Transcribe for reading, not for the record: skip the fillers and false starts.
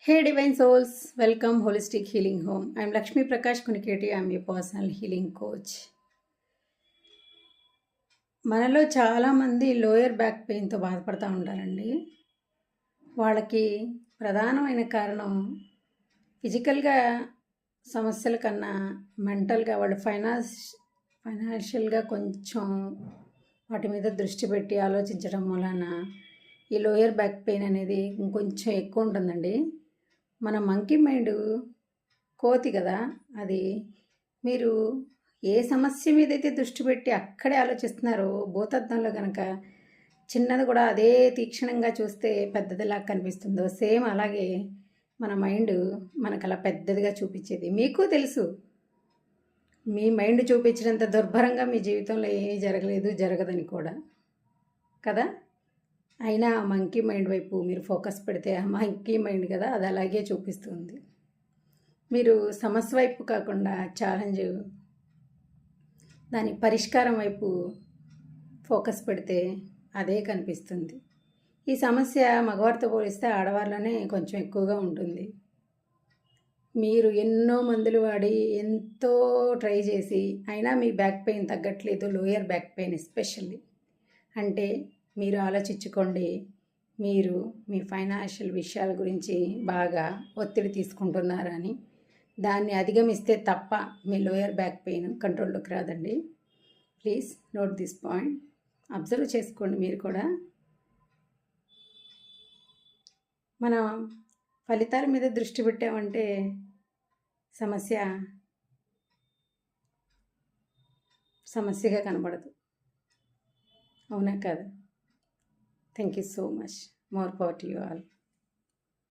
Hey Divine Souls, welcome Holistic Healing Home. I'm Lakshmi Prakash Kuniketi. I'm your personal healing coach. మనలో చాలామంది lower back పెయిన్తో బాధపడుతూ ఉంటారండి. వాళ్ళకి ప్రధానమైన కారణం ఫిజికల్గా సమస్యల కన్నా మెంటల్గా వాళ్ళు ఫైనాన్షియల్గా కొంచెం వాటి మీద దృష్టి పెట్టి ఆలోచించడం వలన ఈ లోయర్ బ్యాక్ పెయిన్ అనేది ఇంకొంచెం ఎక్కువ ఉంటుందండి. మన మంకీ మైండ్ కోతి కదా, అది మీరు ఏ సమస్య మీద అయితే దృష్టి పెట్టి అక్కడే ఆలోచిస్తున్నారో భూతద్దంలో కనుక చిన్నది కూడా అదే తీక్షణంగా చూస్తే పెద్దదిలా కనిపిస్తుందో సేమ్ అలాగే మన మైండ్ మనకు అలా పెద్దదిగా చూపించేది. మీకు తెలుసు, మీ మైండ్ చూపించినంత దుర్భరంగా మీ జీవితంలో ఏమీ జరగదని కూడా కదా. అయినా ఆ మంకీ మైండ్ వైపు మీరు ఫోకస్ పెడితే ఆ మంకీ మైండ్ కదా అది అలాగే చూపిస్తుంది. మీరు సమస్య వైపు కాకుండా ఛాలెంజ్, దాని పరిష్కారం వైపు ఫోకస్ పెడితే అదే కనిపిస్తుంది. ఈ సమస్య మగవారితో పోలిస్తే ఆడవారిలోనే కొంచెం ఎక్కువగా ఉంటుంది. మీరు ఎన్నో మందులు వాడి ఎంతో ట్రై చేసి అయినా మీ బ్యాక్ పెయిన్ తగ్గట్లేదు, లోయర్ బ్యాక్ పెయిన్ ఎస్పెషల్లీ అంటే మీరు ఆలోచించుకోండి. మీరు మీ ఫైనాన్షియల్ విషయాల గురించి బాగా ఒత్తిడి తీసుకుంటున్నారని. దాన్ని అధిగమిస్తే తప్ప మీ లోయర్ బ్యాక్ పెయిన్ కంట్రోల్లోకి రాదండి. Please note this point, observe చేసుకోండి. మీరు కూడా మన ఫలితాల మీద దృష్టి పెట్టామంటే సమస్యగా కనబడదు. అవునా కాదు? Thank you so much. More power to you all.